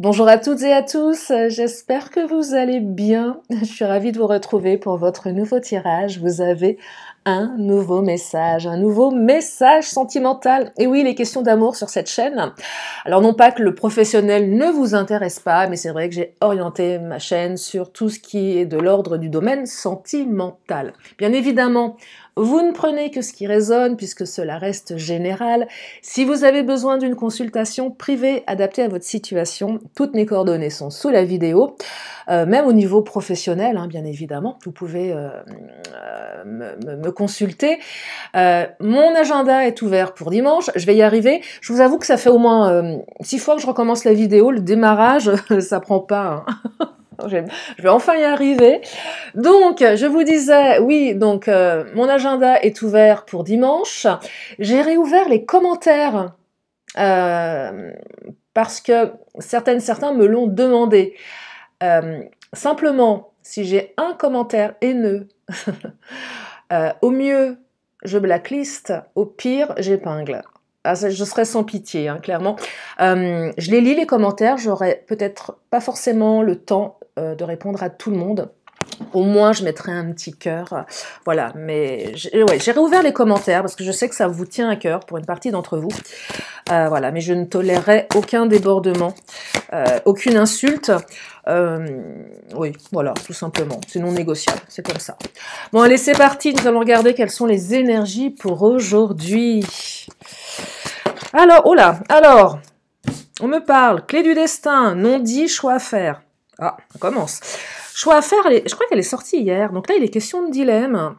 Bonjour à toutes et à tous, j'espère que vous allez bien. Je suis ravie de vous retrouver pour votre nouveau tirage. Vous avez un nouveau message sentimental. Et oui, les questions d'amour sur cette chaîne. Alors non pas que le professionnel ne vous intéresse pas, mais c'est vrai que j'ai orienté ma chaîne sur tout ce qui est de l'ordre du domaine sentimental. Bien évidemment, vous ne prenez que ce qui résonne puisque cela reste général. Si vous avez besoin d'une consultation privée adaptée à votre situation, toutes mes coordonnées sont sous la vidéo. Même au niveau professionnel, hein, bien évidemment, vous pouvez me consulter. Mon agenda est ouvert pour dimanche, je vais y arriver. Je vous avoue que ça fait au moins 6 fois que je recommence la vidéo, le démarrage, ça prend pas... Hein. Je vais enfin y arriver. Donc, je vous disais, oui, donc mon agenda est ouvert pour dimanche. J'ai réouvert les commentaires parce que certains me l'ont demandé. Simplement, si j'ai un commentaire haineux, au mieux, je blacklist, au pire, j'épingle. Ah, je serais sans pitié, hein, clairement. Je les lis, les commentaires, j'aurais peut-être pas forcément le temps de répondre à tout le monde. Au moins, je mettrai un petit cœur. Voilà, mais j'ai réouvert les commentaires parce que je sais que ça vous tient à cœur pour une partie d'entre vous. Voilà, mais je ne tolérerai aucun débordement, aucune insulte. Oui, voilà, tout simplement. C'est non négociable, c'est comme ça. Bon, allez, c'est parti. Nous allons regarder quelles sont les énergies pour aujourd'hui. Alors, oh là, alors, on me parle, clé du destin, non dit, choix à faire. Ah, on commence. Choix à faire, je crois qu'elle est sortie hier. Donc là, il est question de dilemme.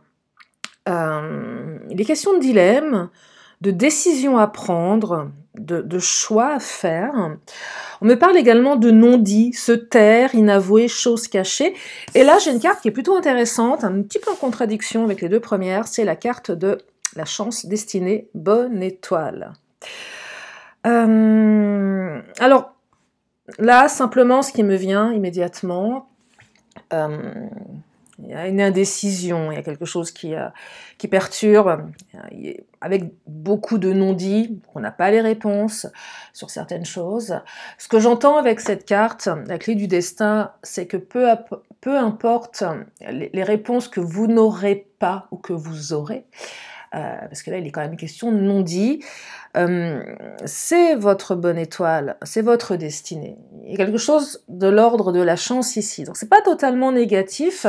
Il est question de dilemme, de décision à prendre, de choix à faire. On me parle également de non-dit, se taire, inavouer, chose cachée. Et là, j'ai une carte qui est plutôt intéressante, un petit peu en contradiction avec les deux premières. C'est la carte de la chance destinée, bonne étoile. Alors, là, simplement, ce qui me vient immédiatement, il y a une indécision, il y a quelque chose qui perturbe, avec beaucoup de non-dits, on n'a pas les réponses sur certaines choses. Ce que j'entends avec cette carte, la clé du destin, c'est que peu importe les réponses que vous n'aurez pas ou que vous aurez, parce que là, il est quand même question de non-dit. C'est votre bonne étoile, c'est votre destinée. Il y a quelque chose de l'ordre de la chance ici. Donc, c'est pas totalement négatif,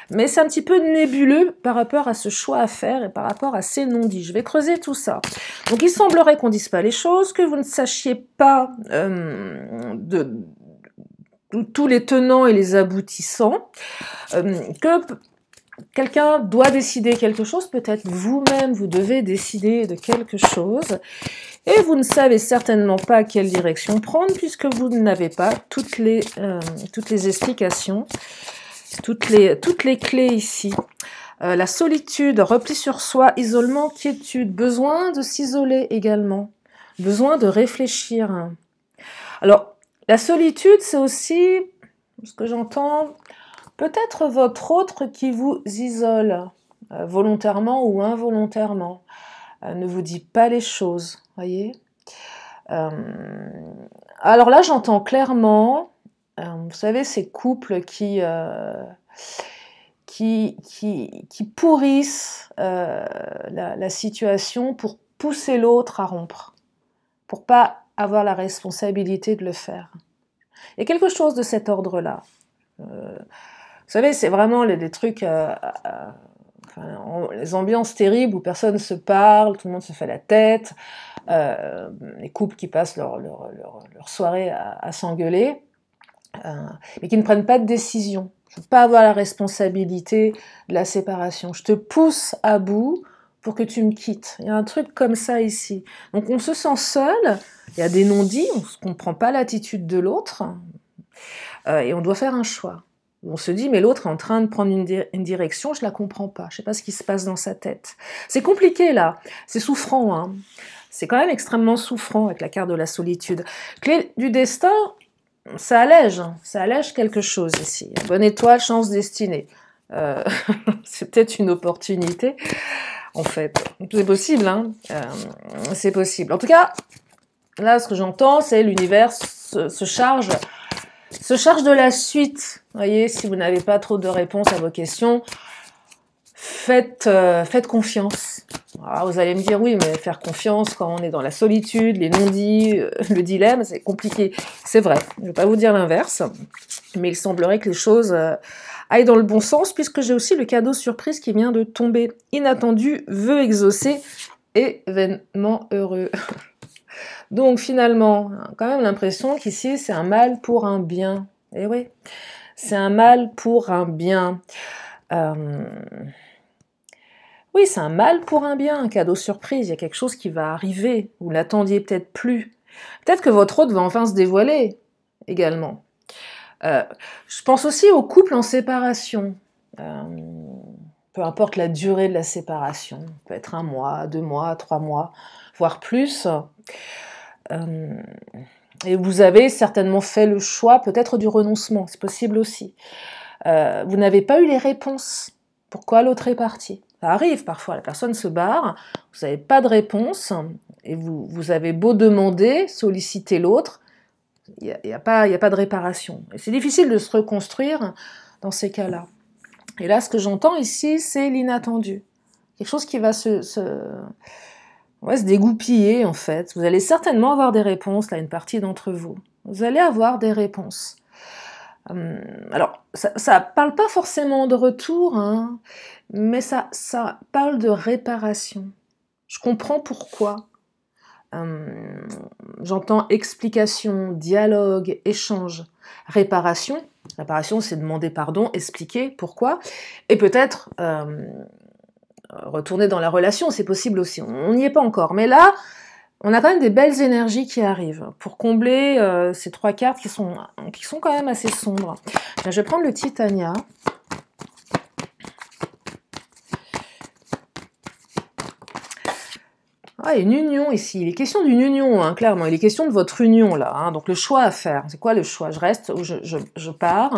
mais c'est un petit peu nébuleux par rapport à ce choix à faire et par rapport à ces non-dits. Je vais creuser tout ça. Donc, il semblerait qu'on dise pas les choses, que vous ne sachiez pas de tous les tenants et les aboutissants, que quelqu'un doit décider quelque chose, peut-être vous-même, vous devez décider de quelque chose, et vous ne savez certainement pas quelle direction prendre, puisque vous n'avez pas toutes les explications, toutes les clés ici. La solitude, repli sur soi, isolement, quiétude, besoin de s'isoler également, besoin de réfléchir. Alors, la solitude, c'est aussi, ce que j'entends, peut-être votre autre qui vous isole, volontairement ou involontairement, ne vous dit pas les choses, voyez. Alors là, j'entends clairement, vous savez, ces couples qui pourrissent la situation pour pousser l'autre à rompre, pour pas avoir la responsabilité de le faire. Il y a quelque chose de cet ordre-là. Vous savez, c'est vraiment des trucs, les ambiances terribles où personne ne se parle, tout le monde se fait la tête, les couples qui passent leur soirée à s'engueuler, mais qui ne prennent pas de décision. Je ne veux pas avoir la responsabilité de la séparation. Je te pousse à bout pour que tu me quittes. Il y a un truc comme ça ici. Donc on se sent seul, il y a des non-dits, on ne comprend pas l'attitude de l'autre, et on doit faire un choix. On se dit, mais l'autre est en train de prendre une direction, je la comprends pas, je sais pas ce qui se passe dans sa tête. C'est compliqué là, c'est souffrant, hein. C'est quand même extrêmement souffrant avec la carte de la solitude. Clé du destin, ça allège quelque chose ici. Bonne étoile, chance destinée. C'est peut-être une opportunité, en fait. C'est possible, hein. C'est possible. En tout cas, là, ce que j'entends, c'est l'univers se charge de la suite. Vous voyez, si vous n'avez pas trop de réponses à vos questions, faites confiance. Alors, vous allez me dire, oui, mais faire confiance quand on est dans la solitude, les non-dits, le dilemme, c'est compliqué. C'est vrai, je ne vais pas vous dire l'inverse, mais il semblerait que les choses aillent dans le bon sens, puisque j'ai aussi le cadeau surprise qui vient de tomber. Inattendu, vœu exaucé, événement heureux. Donc finalement, quand même l'impression qu'ici, c'est un mal pour un bien. Eh oui, c'est un mal pour un bien. Oui, c'est un mal pour un bien, un cadeau surprise. Il y a quelque chose qui va arriver. Vous l'attendiez peut-être plus. Peut-être que votre hôte va enfin se dévoiler également. Je pense aussi aux couples en séparation. Peu importe la durée de la séparation. Ça peut être 1 mois, 2 mois, 3 mois, voire plus. Et vous avez certainement fait le choix peut-être du renoncement. C'est possible aussi. Vous n'avez pas eu les réponses. Pourquoi l'autre est parti? Ça arrive parfois, la personne se barre, vous n'avez pas de réponse, et vous avez beau demander, solliciter l'autre, il n'y a pas de réparation. Et c'est difficile de se reconstruire dans ces cas-là. Et là, ce que j'entends ici, c'est l'inattendu. Quelque chose qui va se dégoupiller, en fait. Vous allez certainement avoir des réponses, là, une partie d'entre vous. Vous allez avoir des réponses. Alors, ça parle pas forcément de retour, hein, mais ça parle de réparation. Je comprends pourquoi. J'entends explication, dialogue, échange. Réparation, c'est demander pardon, expliquer pourquoi, et peut-être retourner dans la relation, c'est possible aussi. On n'y est pas encore, mais là, on a quand même des belles énergies qui arrivent pour combler ces 3 cartes qui sont quand même assez sombres. Je vais prendre le Titania. Ah, il y a une union ici. Il est question d'une union, hein, clairement. Il est question de votre union, là. Hein. Donc, le choix à faire. C'est quoi le choix? Je reste ou je pars?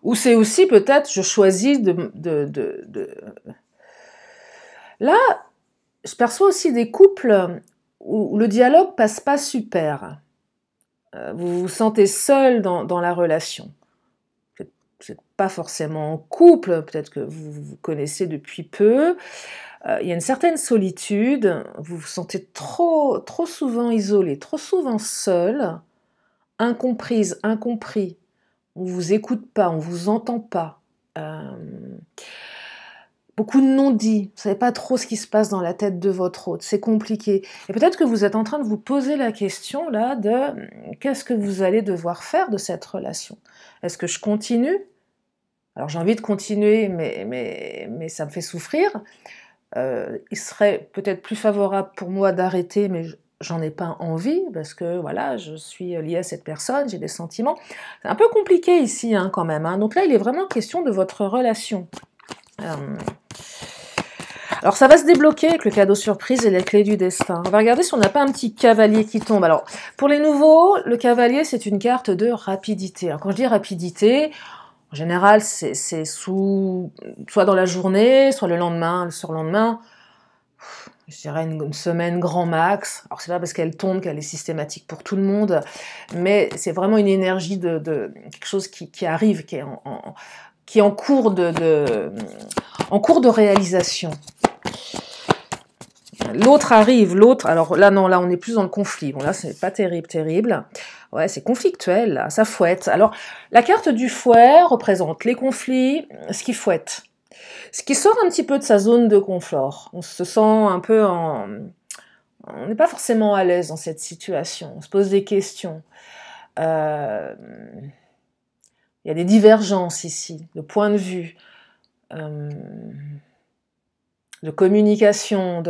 Ou c'est aussi peut-être, je choisis Là, je perçois aussi des couples où le dialogue passe pas super. Vous vous sentez seul dans la relation. Vous n'êtes pas forcément en couple, peut-être que vous vous connaissez depuis peu. Il y a une certaine solitude, vous vous sentez trop souvent isolé, trop souvent seul, incomprise, incompris. On ne vous écoute pas, on ne vous entend pas. Beaucoup de non-dits, vous ne savez pas trop ce qui se passe dans la tête de votre hôte, c'est compliqué. Et peut-être que vous êtes en train de vous poser la question là de qu'est-ce que vous allez devoir faire de cette relation? Est-ce que je continue? Alors j'ai envie de continuer, mais ça me fait souffrir. Il serait peut-être plus favorable pour moi d'arrêter, mais j'en ai pas envie, parce que voilà, je suis liée à cette personne, j'ai des sentiments. C'est un peu compliqué ici hein, quand même. Hein. Donc là, il est vraiment question de votre relation. Alors ça va se débloquer avec le cadeau surprise et les clés du destin. On va regarder si on n'a pas un petit cavalier qui tombe. Alors pour les nouveaux, le cavalier c'est une carte de rapidité. Alors quand je dis rapidité, en général c'est soit dans la journée, soit le lendemain, le surlendemain. Je dirais une semaine grand max. Alors c'est pas parce qu'elle tombe qu'elle est systématique pour tout le monde, mais c'est vraiment une énergie de quelque chose qui arrive, qui est en cours de réalisation. L'autre arrive, alors là non, là on est plus dans le conflit. Bon là c'est pas terrible. Ouais, c'est conflictuel, là, ça fouette. Alors la carte du fouet représente les conflits, ce qui fouette. Ce qui sort un petit peu de sa zone de confort. On se sent un peu on n'est pas forcément à l'aise dans cette situation. On se pose des questions. Il y a des divergences ici, de point de vue, de communication.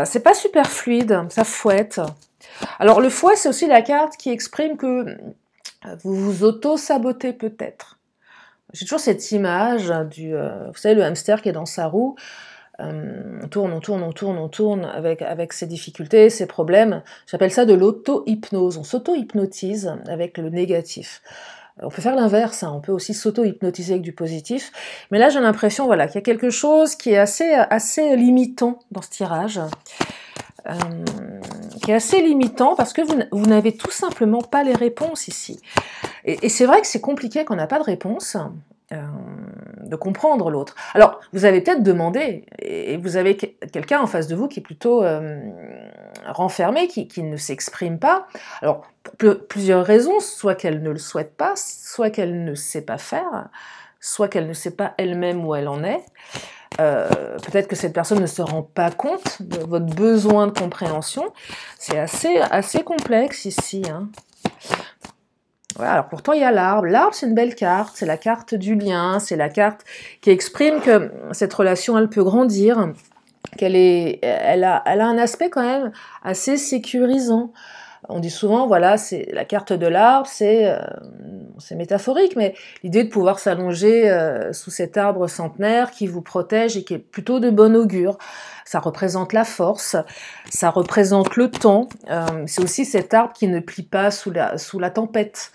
C'est pas super fluide, ça fouette. Alors le fouet, c'est aussi la carte qui exprime que vous vous auto-sabotez peut-être. J'ai toujours cette image vous savez, le hamster qui est dans sa roue. On tourne avec ses difficultés, ses problèmes. J'appelle ça de l'auto-hypnose. On s'auto-hypnotise avec le négatif. On peut faire l'inverse, hein. On peut aussi s'auto-hypnotiser avec du positif. Mais là, j'ai l'impression voilà, qu'il y a quelque chose qui est assez limitant dans ce tirage. euh, qui est assez limitant parce que vous n'avez tout simplement pas les réponses ici. Et c'est vrai que c'est compliqué quand on n'a pas de réponse, de comprendre l'autre. Alors, vous avez peut-être demandé, et vous avez quelqu'un en face de vous qui est plutôt renfermé, qui ne s'exprime pas. Alors, pour plusieurs raisons, soit qu'elle ne le souhaite pas, soit qu'elle ne sait pas faire, soit qu'elle ne sait pas elle-même où elle en est. Peut-être que cette personne ne se rend pas compte de votre besoin de compréhension. C'est assez complexe ici, hein. Voilà, alors pourtant il y a l'arbre. L'arbre, c'est une belle carte, c'est la carte du lien, c'est la carte qui exprime que cette relation, elle peut grandir, elle a un aspect quand même assez sécurisant. On dit souvent, voilà, c'est la carte de l'arbre, c'est métaphorique, mais l'idée de pouvoir s'allonger sous cet arbre centenaire qui vous protège et qui est plutôt de bon augure. Ça représente la force, ça représente le temps. C'est aussi cet arbre qui ne plie pas sous la tempête.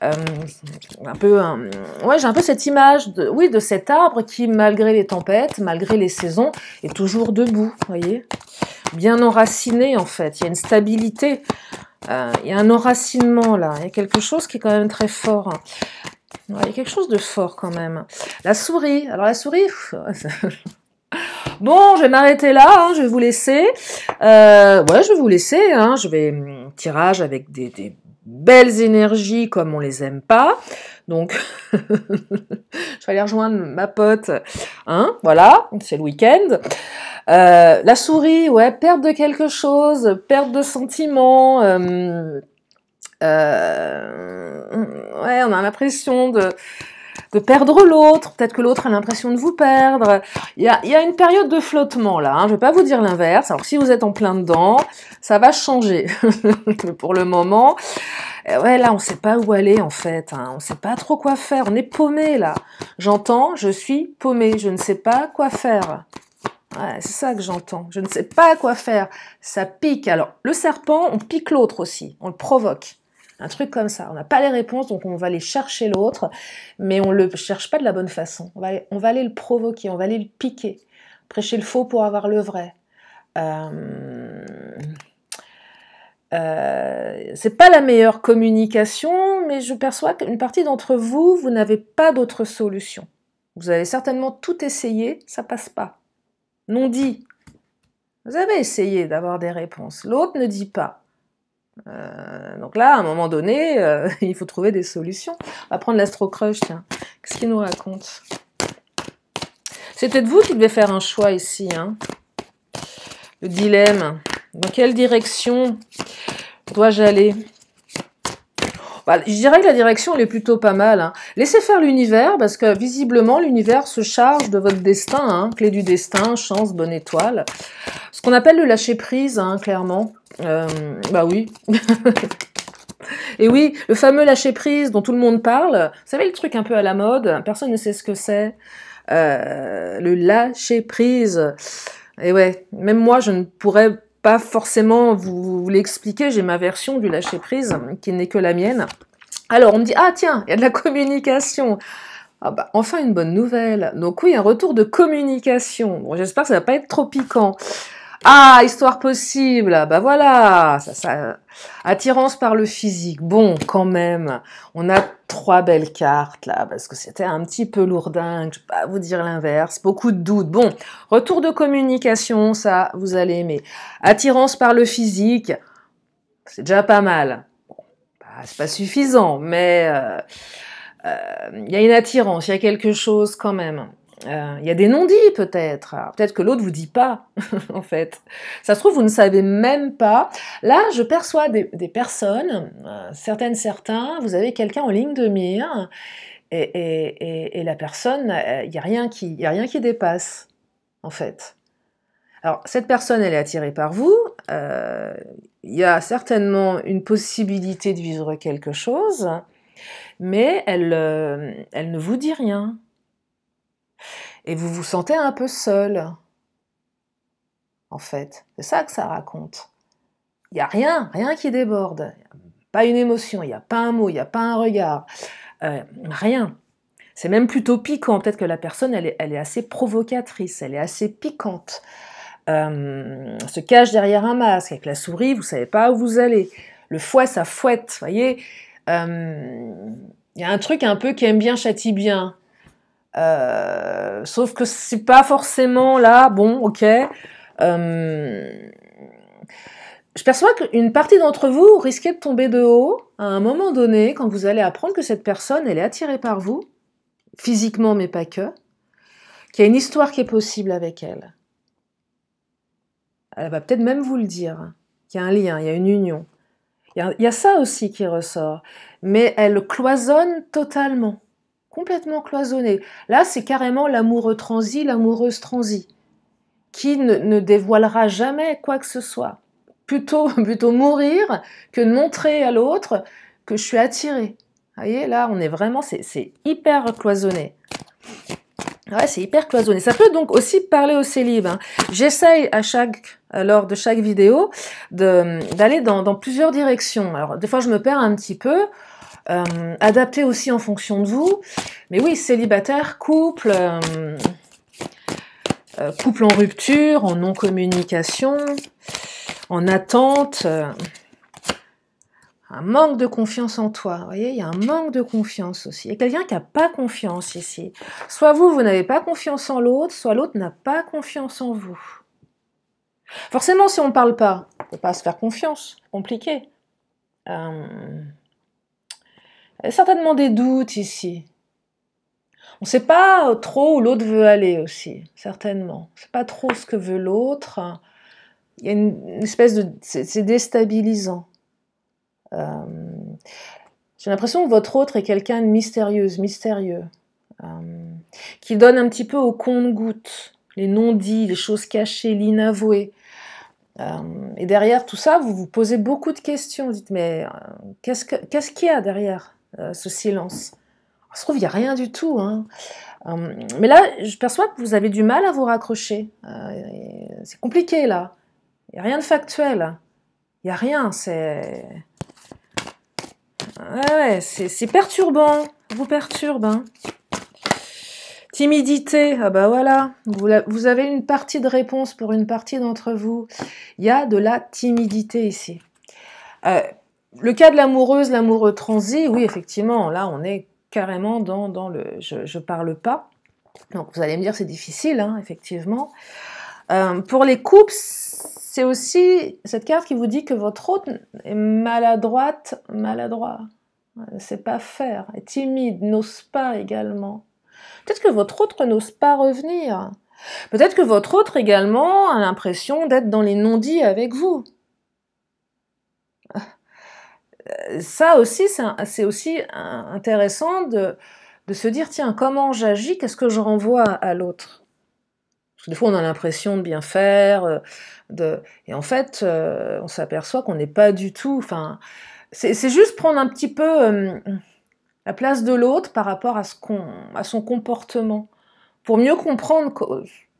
Ouais, j'ai un peu cette image de cet arbre qui, malgré les tempêtes, malgré les saisons, est toujours debout, voyez, bien enraciné en fait. Il y a une stabilité. Il y a un enracinement là, il y a quelque chose qui est quand même très fort. Ouais, il y a quelque chose de fort quand même. La souris, alors la souris, bon, je vais m'arrêter là, hein, je vais vous laisser. Ouais, je vais vous laisser, hein, je vais tirage avec des belles énergies comme on les aime pas. Donc, je vais aller rejoindre ma pote, hein, voilà, c'est le week-end. La souris, ouais, perte de quelque chose, perte de sentiments, ouais, on a l'impression de perdre l'autre, peut-être que l'autre a l'impression de vous perdre. Il y a une période de flottement là, hein. Je ne vais pas vous dire l'inverse. Alors si vous êtes en plein dedans, ça va changer. Pour le moment, ouais, là on ne sait pas où aller en fait, hein. On ne sait pas trop quoi faire, on est paumé là. J'entends, je suis paumé, je ne sais pas quoi faire. Ouais, c'est ça que j'entends. Je ne sais pas quoi faire. Ça pique. Alors, le serpent, on pique l'autre aussi. On le provoque. Un truc comme ça. On n'a pas les réponses, donc on va aller chercher l'autre, mais on ne le cherche pas de la bonne façon. On va aller le provoquer, on va aller le piquer. Prêcher le faux pour avoir le vrai. C'est pas la meilleure communication, mais je perçois qu'une partie d'entre vous, vous n'avez pas d'autre solution. Vous avez certainement tout essayé, ça passe pas. Non dit. Vous avez essayé d'avoir des réponses. L'autre ne dit pas. Donc là, à un moment donné, il faut trouver des solutions. On va prendre l'astro-crush, tiens. Qu'est-ce qu'il nous raconte? C'est peut-être vous qui devez faire un choix ici, hein. Le dilemme. Dans quelle direction dois-je aller? Bah, je dirais que la direction, elle est plutôt pas mal, hein. Laissez faire l'univers, parce que visiblement, l'univers se charge de votre destin, hein. Clé du destin, chance, bonne étoile. Ce qu'on appelle le lâcher-prise, hein, clairement. Bah oui. Et oui, le fameux lâcher-prise dont tout le monde parle. Vous savez, le truc un peu à la mode, personne ne sait ce que c'est. Le lâcher-prise. Et ouais, même moi, je ne pourrais pas forcément vous l'expliquer, j'ai ma version du lâcher-prise, qui n'est que la mienne. Alors, on me dit, ah tiens, il y a de la communication. Ah bah, enfin une bonne nouvelle. Donc oui, un retour de communication. Bon, j'espère que ça va pas être trop piquant. Ah, histoire possible, bah voilà, ça, attirance par le physique. Bon, quand même, on a 3 belles cartes là, parce que c'était un petit peu lourdingue, je vais pas vous dire l'inverse, beaucoup de doutes. Bon, retour de communication, ça, vous allez aimer. Attirance par le physique, c'est déjà pas mal. Bon, bah, c'est pas suffisant, mais y a une attirance, il y a quelque chose quand même. Il y a des non-dits peut-être. Peut-être que l'autre vous dit pas, en fait. Ça se trouve, vous ne savez même pas. Là, je perçois des personnes, certains, vous avez quelqu'un en ligne de mire, et la personne, il n'y a rien qui dépasse, en fait. Alors, cette personne, elle est attirée par vous. Il y a certainement une possibilité de vivre quelque chose, mais elle ne vous dit rien. Et vous vous sentez un peu seul, en fait. C'est ça que ça raconte. Il n'y a rien qui déborde. Pas une émotion, il n'y a pas un mot, il n'y a pas un regard. Rien. C'est même plutôt piquant. Peut-être que la personne, elle est assez provocatrice, elle est assez piquante. se cache derrière un masque. Avec la souris, vous ne savez pas où vous allez. Le fouet, ça fouette, vous voyez. Il y a un truc un peu qui aime bien, châtie bien. Sauf que c'est pas forcément là, bon, ok. Je perçois qu'une partie d'entre vous risquez de tomber de haut à un moment donné quand vous allez apprendre que cette personne, elle est attirée par vous, physiquement mais pas que, qu'il y a une histoire qui est possible avec elle. Elle va peut-être même vous le dire, qu'il y a un lien, il y a une union. Il y a ça aussi qui ressort, mais elle cloisonne totalement, complètement cloisonnée. Là, c'est carrément l'amoureux transi, l'amoureuse transie, qui ne dévoilera jamais quoi que ce soit. Plutôt mourir que de montrer à l'autre que je suis attirée. Vous voyez, là, on est vraiment, c'est hyper cloisonné. Ouais, c'est hyper cloisonné. Ça peut donc aussi parler aux célibes. Hein. J'essaye lors de chaque vidéo d'aller dans plusieurs directions. Alors, des fois, je me perds un petit peu. Adapter aussi en fonction de vous. Mais oui, célibataire, couple en rupture, en non-communication, en attente, un manque de confiance en toi. Vous voyez, il y a un manque de confiance aussi. Il y a quelqu'un qui n'a pas confiance ici. Soit vous n'avez pas confiance en l'autre, soit l'autre n'a pas confiance en vous. Forcément, si on ne parle pas, on ne peut pas se faire confiance. C'est compliqué. Il y a certainement des doutes ici. On ne sait pas trop où l'autre veut aller aussi, certainement. On ne sait pas trop ce que veut l'autre. Il y a une espèce de... C'est déstabilisant. J'ai l'impression que votre autre est quelqu'un de mystérieux, qui donne un petit peu au compte-gouttes, les non-dits, les choses cachées, l'inavoué. Et derrière tout ça, vous vous posez beaucoup de questions. Vous dites, mais qu'est-ce qu'il y a derrière ce silence? Il se trouve, il n'y a rien du tout. Hein. Mais là, je perçois que vous avez du mal à vous raccrocher. C'est compliqué, là. Il n'y a rien de factuel. Il n'y a rien, c'est... Ouais, c'est perturbant. Vous perturbe, hein. Timidité, ah bah voilà. Vous avez une partie de réponse pour une partie d'entre vous. Il y a de la timidité ici. Le cas de l'amoureuse, l'amoureux transi, oui, effectivement, là, on est carrément dans le « je parle pas ». Donc, vous allez me dire, c'est difficile, hein, effectivement. Pour les couples, c'est aussi cette carte qui vous dit que votre hôte est maladroit, ne sait pas faire, est timide, n'ose pas également. Peut-être que votre autre n'ose pas revenir. Peut-être que votre autre également a l'impression d'être dans les non-dits avec vous. Ça aussi, c'est aussi intéressant de se dire, tiens, comment j'agis, qu'est-ce que je renvoie à l'autre? Parce que des fois, on a l'impression de bien faire, et en fait, on s'aperçoit qu'on n'est pas du tout... Enfin, c'est juste prendre un petit peu la place de l'autre par rapport à son comportement, pour mieux comprendre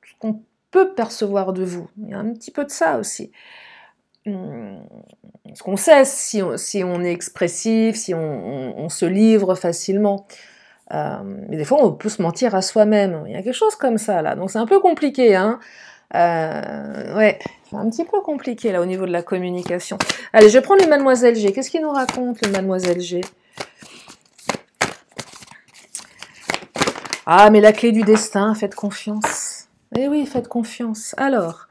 ce qu'on peut percevoir de vous. Il y a un petit peu de ça aussi. Parce qu'on sait si on est expressif, si on se livre facilement. Mais des fois, on peut se mentir à soi-même. Il y a quelque chose comme ça, là. Donc, c'est un peu compliqué, hein. Ouais, c'est un petit peu compliqué, là, au niveau de la communication. Allez, je vais prendre les Mademoiselle G. Qu'est-ce qu'il nous raconte, le Mademoiselle G? Ah, mais la clé du destin, faites confiance. Eh oui, faites confiance. Alors,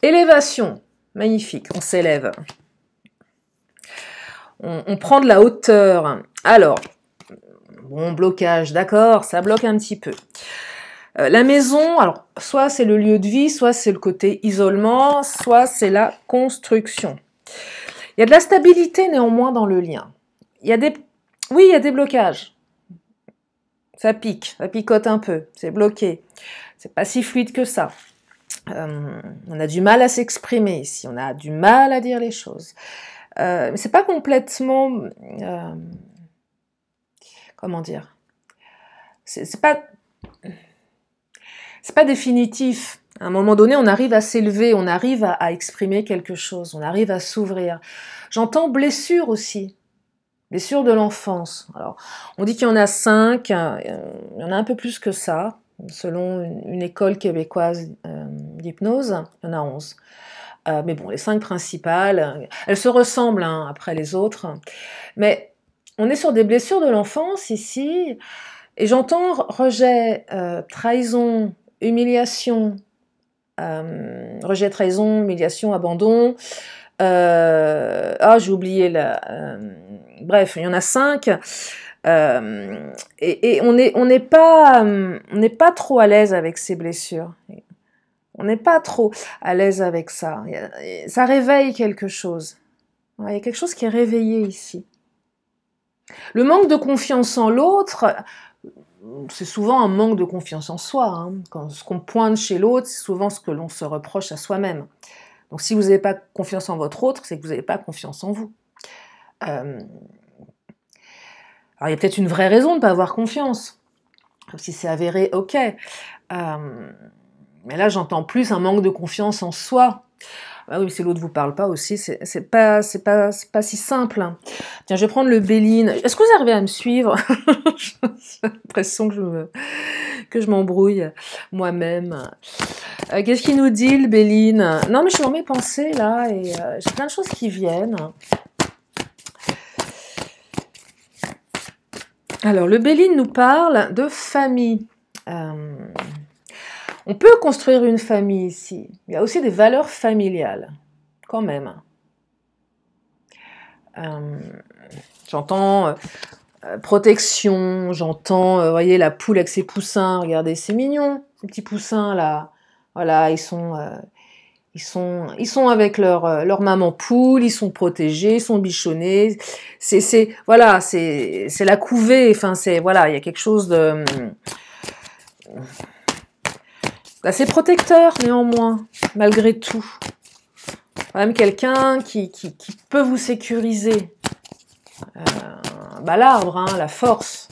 élévation. Magnifique, on s'élève. On prend de la hauteur. Alors, bon, blocage, d'accord, ça bloque un petit peu. La maison, alors, soit c'est le lieu de vie, soit c'est le côté isolement, soit c'est la construction. Il y a de la stabilité néanmoins dans le lien. Oui, il y a des blocages. Ça pique, ça picote un peu, c'est bloqué. C'est pas si fluide que ça. On a du mal à s'exprimer ici, on a du mal à dire les choses. Mais c'est pas complètement... comment dire? C'est pas définitif. À un moment donné, on arrive à s'élever, on arrive à exprimer quelque chose, on arrive à s'ouvrir. J'entends blessure aussi. Blessure de l'enfance. Alors, on dit qu'il y en a 5, il y en a un peu plus que ça, selon une école québécoise d'hypnose, il y en a 11. Mais bon, les 5 principales, elles se ressemblent hein, après les autres. Mais on est sur des blessures de l'enfance ici, et j'entends rejet, trahison, humiliation, rejet, trahison, humiliation, abandon. J'ai oublié bref, il y en a 5. Et on n'est pas trop à l'aise avec ces blessures. On n'est pas trop à l'aise avec ça. Ça réveille quelque chose. Il y a quelque chose qui est réveillé ici. Le manque de confiance en l'autre, c'est souvent un manque de confiance en soi. Hein. Ce qu'on pointe chez l'autre, c'est souvent ce que l'on se reproche à soi-même. Donc si vous n'avez pas confiance en votre autre, c'est que vous n'avez pas confiance en vous. Alors il y a peut-être une vraie raison de ne pas avoir confiance. Si c'est avéré, ok. Mais là j'entends plus un manque de confiance en soi. Ah oui, mais si l'autre vous parle pas aussi, c'est pas si simple. Tiens, je vais prendre le Béline. Est-ce que vous arrivez à me suivre? J'ai l'impression que je m'embrouille moi-même. Qu'est-ce qu'il nous dit, le Béline? Non, mais je suis dans mes pensées, là, et j'ai plein de choses qui viennent. Alors, le Béline nous parle de famille. On peut construire une famille ici. Il y a aussi des valeurs familiales, quand même. J'entends protection, j'entends, voyez, la poule avec ses poussins. Regardez, c'est mignon, ces petits poussins là. Voilà, ils sont avec leur maman poule, ils sont protégés, ils sont bichonnés. Voilà, c'est la couvée. Enfin, voilà, il y a quelque chose de assez protecteur néanmoins, malgré tout. Quand même quelqu'un qui peut vous sécuriser. L'arbre, hein, la force.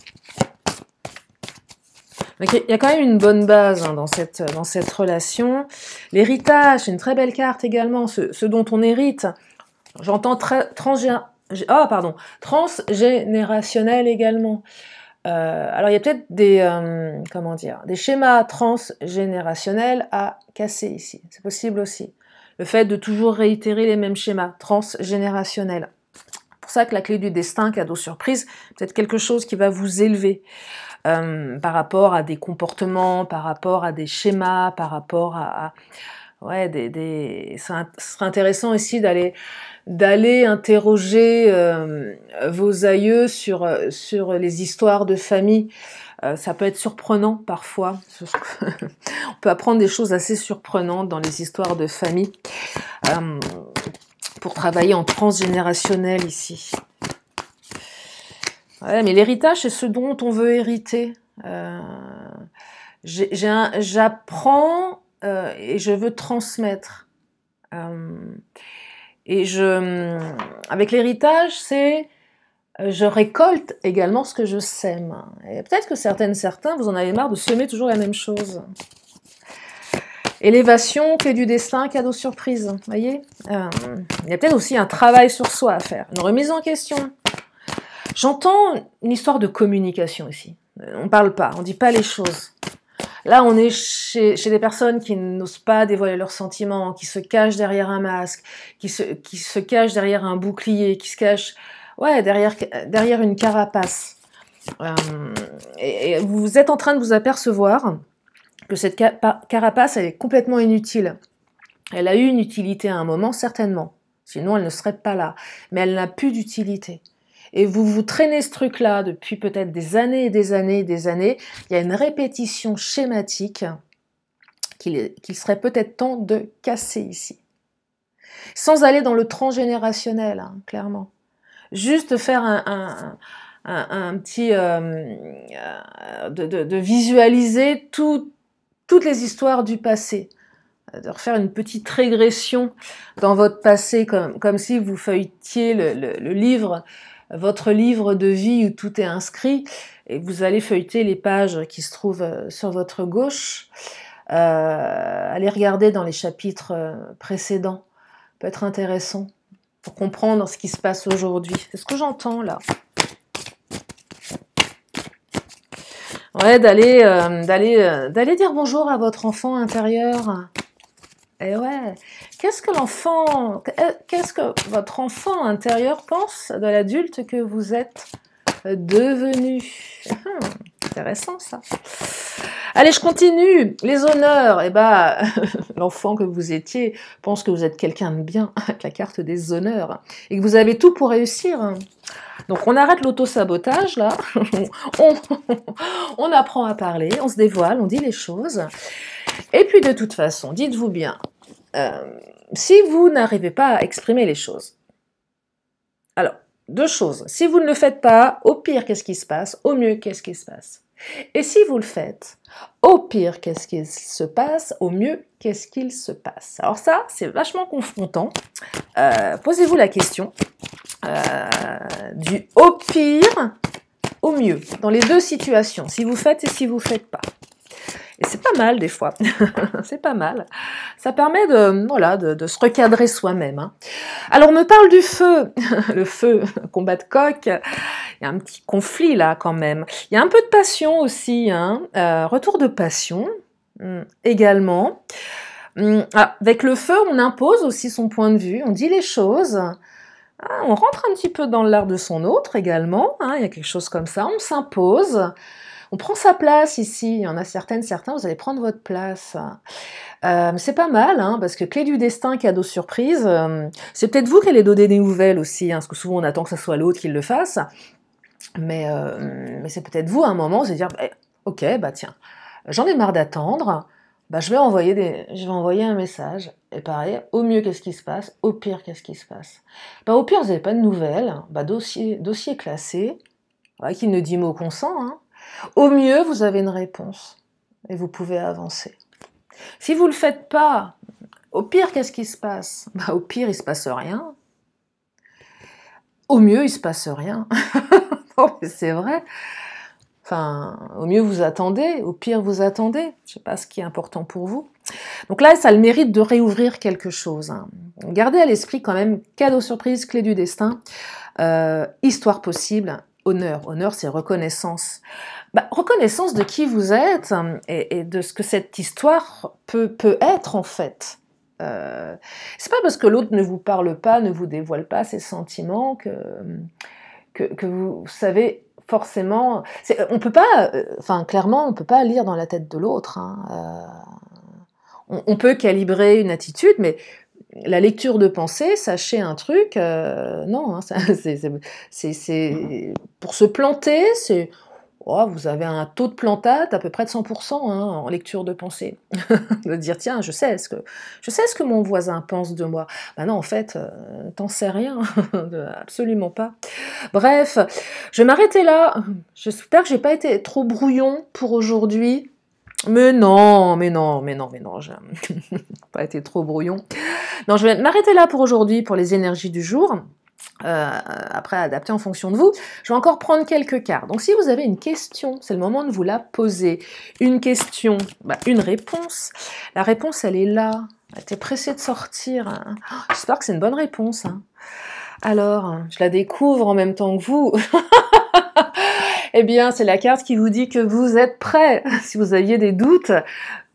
Donc, il y a quand même une bonne base hein, dans cette relation. L'héritage, c'est une très belle carte également, ce dont on hérite. J'entends transgénérationnel également. Alors il y a peut-être des schémas transgénérationnels à casser ici. C'est possible aussi. Le fait de toujours réitérer les mêmes schémas transgénérationnels. C'est pour ça que la clé du destin, cadeau surprise, peut-être quelque chose qui va vous élever par rapport à des comportements, par rapport à des schémas, par rapport à ça serait intéressant ici d'aller interroger vos aïeux sur les histoires de famille. Ça peut être surprenant parfois. On peut apprendre des choses assez surprenantes dans les histoires de famille pour travailler en transgénérationnel ici. Ouais, mais l'héritage, c'est ce dont on veut hériter. J'apprends et je veux transmettre. Avec l'héritage, je récolte également ce que je sème. Et peut-être que certains, vous en avez marre de semer toujours la même chose. Élévation, clé du destin, cadeau surprise. Voyez, il y a peut-être aussi un travail sur soi à faire, une remise en question. J'entends une histoire de communication ici. On parle pas, on dit pas les choses. Là, on est chez des personnes qui n'osent pas dévoiler leurs sentiments, qui se cachent derrière un masque, qui se cachent derrière un bouclier, qui se cachent derrière une carapace. Et vous êtes en train de vous apercevoir que cette carapace, elle est complètement inutile. Elle a eu une utilité à un moment, certainement. Sinon, elle ne serait pas là. Mais elle n'a plus d'utilité. Et vous traînez ce truc-là depuis peut-être des années et des années et des années. Il y a une répétition schématique qu'il serait peut-être temps de casser ici. Sans aller dans le transgénérationnel, hein, clairement. Juste faire un petit... de visualiser toutes les histoires du passé. De refaire une petite régression dans votre passé, comme si vous feuilletiez le livre, votre livre de vie où tout est inscrit, et vous allez feuilleter les pages qui se trouvent sur votre gauche. Allez regarder dans les chapitres précédents. Ça peut être intéressant pour comprendre ce qui se passe aujourd'hui. C'est ce que j'entends là. Ouais, d'aller dire bonjour à votre enfant intérieur. Et ouais, qu'est-ce que qu'est-ce que votre enfant intérieur pense de l'adulte que vous êtes devenu? Intéressant ça. Allez, je continue. Les honneurs, eh ben, l'enfant que vous étiez pense que vous êtes quelqu'un de bien, avec la carte des honneurs, et que vous avez tout pour réussir. Donc on arrête l'auto-sabotage, là, on apprend à parler, on se dévoile, on dit les choses. Et puis de toute façon, dites-vous bien, si vous n'arrivez pas à exprimer les choses, alors, deux choses, si vous ne le faites pas, au pire, qu'est-ce qui se passe? Au mieux, qu'est-ce qui se passe? Et si vous le faites, au pire, qu'est-ce qui se passe? Au mieux, qu'est-ce qu'il se passe? Alors ça, c'est vachement confrontant. Posez-vous la question du au pire, au mieux, dans les deux situations, si vous faites et si vous faites pas. Et c'est pas mal des fois, c'est pas mal. Ça permet de, voilà, de se recadrer soi-même. Hein. Alors on me parle du feu, le feu, combat de coq, il y a un petit conflit là quand même. Il y a un peu de passion aussi, hein. Retour de passion également. Avec le feu, on impose aussi son point de vue, on dit les choses. On rentre un petit peu dans l'art de son autre également, hein. Il y a quelque chose comme ça, on s'impose. On prend sa place ici, il y en a certains, vous allez prendre votre place. C'est pas mal, hein, parce que clé du destin, cadeau surprise, c'est peut-être vous qui allez donner des nouvelles aussi, hein, parce que souvent on attend que ce soit l'autre qui le fasse, mais c'est peut-être vous à un moment, c'est dire, bah, ok, bah tiens, j'en ai marre d'attendre, bah, je vais envoyer un message, et pareil, au mieux qu'est-ce qui se passe, au pire qu'est-ce qui se passe. Bah, au pire vous n'avez pas de nouvelles, bah, dossier classé, ouais, qui ne dit mot consent, hein. Au mieux, vous avez une réponse et vous pouvez avancer. Si vous ne le faites pas, au pire, qu'est-ce qui se passe? Bah, au pire, il ne se passe rien. Au mieux, il ne se passe rien. Non, mais c'est vrai. Enfin, au mieux, vous attendez. Au pire, vous attendez. Je ne sais pas ce qui est important pour vous. Donc là, ça a le mérite de réouvrir quelque chose. Hein. Gardez à l'esprit quand même cadeau surprise, clé du destin, histoire possible. Honneur, c'est reconnaissance. Bah, reconnaissance de qui vous êtes et de ce que cette histoire peut être en fait. C'est pas parce que l'autre ne vous parle pas, ne vous dévoile pas ses sentiments que vous savez forcément. On peut pas, clairement, on peut pas lire dans la tête de l'autre. Hein. On peut calibrer une attitude, mais la lecture de pensée, sachez un truc, non, hein, c'est pour se planter, vous avez un taux de plantade à peu près de 100% hein, en lecture de pensée. De dire, tiens, je sais ce que mon voisin pense de moi. Ben non, en fait, t'en sais rien, absolument pas. Bref, je vais m'arrêter là. J'espère que j'ai pas été trop brouillon pour aujourd'hui. Mais non, j'ai pas été trop brouillon. Non, je vais m'arrêter là pour aujourd'hui, pour les énergies du jour. Après, adapter en fonction de vous. Je vais encore prendre quelques cartes. Donc, si vous avez une question, c'est le moment de vous la poser. Une question, une réponse. La réponse, elle est là. Elle était pressée de sortir. Hein. J'espère que c'est une bonne réponse. Hein. Alors, je la découvre en même temps que vous. Eh bien, c'est la carte qui vous dit que vous êtes prêt. Si vous aviez des doutes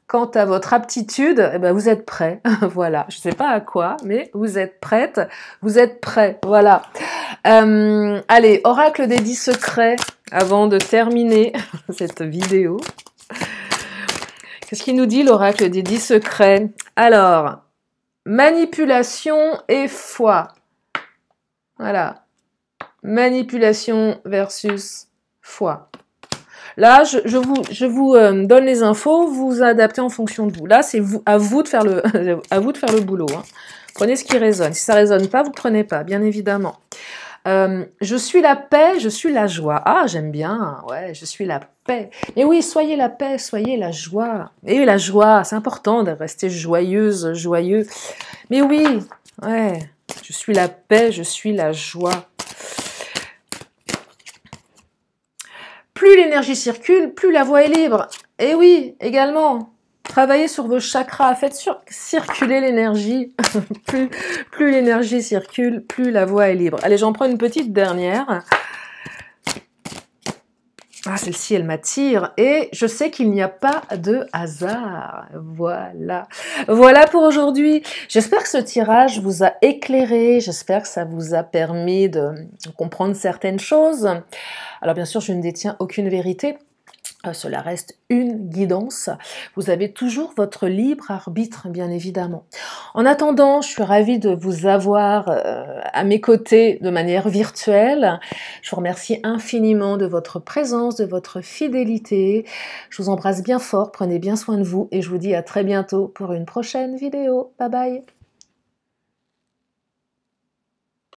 quant à votre aptitude, eh ben vous êtes prêt. Voilà, je ne sais pas à quoi, mais vous êtes prête, vous êtes prêt. Voilà. Allez, oracle des 10 secrets, avant de terminer cette vidéo. Qu'est-ce qu'il nous dit l'oracle des 10 secrets? Alors, manipulation et foi. Voilà. Manipulation versus foi. Là, je vous donne les infos, vous adaptez en fonction de vous. Là, c'est à vous de faire le boulot. Hein. Prenez ce qui résonne. Si ça ne résonne pas, vous ne prenez pas, bien évidemment. Je suis la paix, je suis la joie. Ah, j'aime bien. Ouais, je suis la paix. Et oui, soyez la paix, soyez la joie. Et la joie, c'est important de rester joyeuse, joyeux. Mais oui, ouais, je suis la paix, je suis la joie. Plus l'énergie circule, plus la voie est libre. Et oui, également, travaillez sur vos chakras, faites circuler l'énergie. plus l'énergie circule, plus la voie est libre. Allez, j'en prends une petite dernière. Ah, celle-ci, elle m'attire et je sais qu'il n'y a pas de hasard. Voilà. Voilà pour aujourd'hui. J'espère que ce tirage vous a éclairé. J'espère que ça vous a permis de comprendre certaines choses. Alors bien sûr, je ne détiens aucune vérité. Cela reste une guidance. Vous avez toujours votre libre arbitre, bien évidemment. En attendant, je suis ravie de vous avoir à mes côtés de manière virtuelle. Je vous remercie infiniment de votre présence, de votre fidélité. Je vous embrasse bien fort, prenez bien soin de vous et je vous dis à très bientôt pour une prochaine vidéo. Bye bye!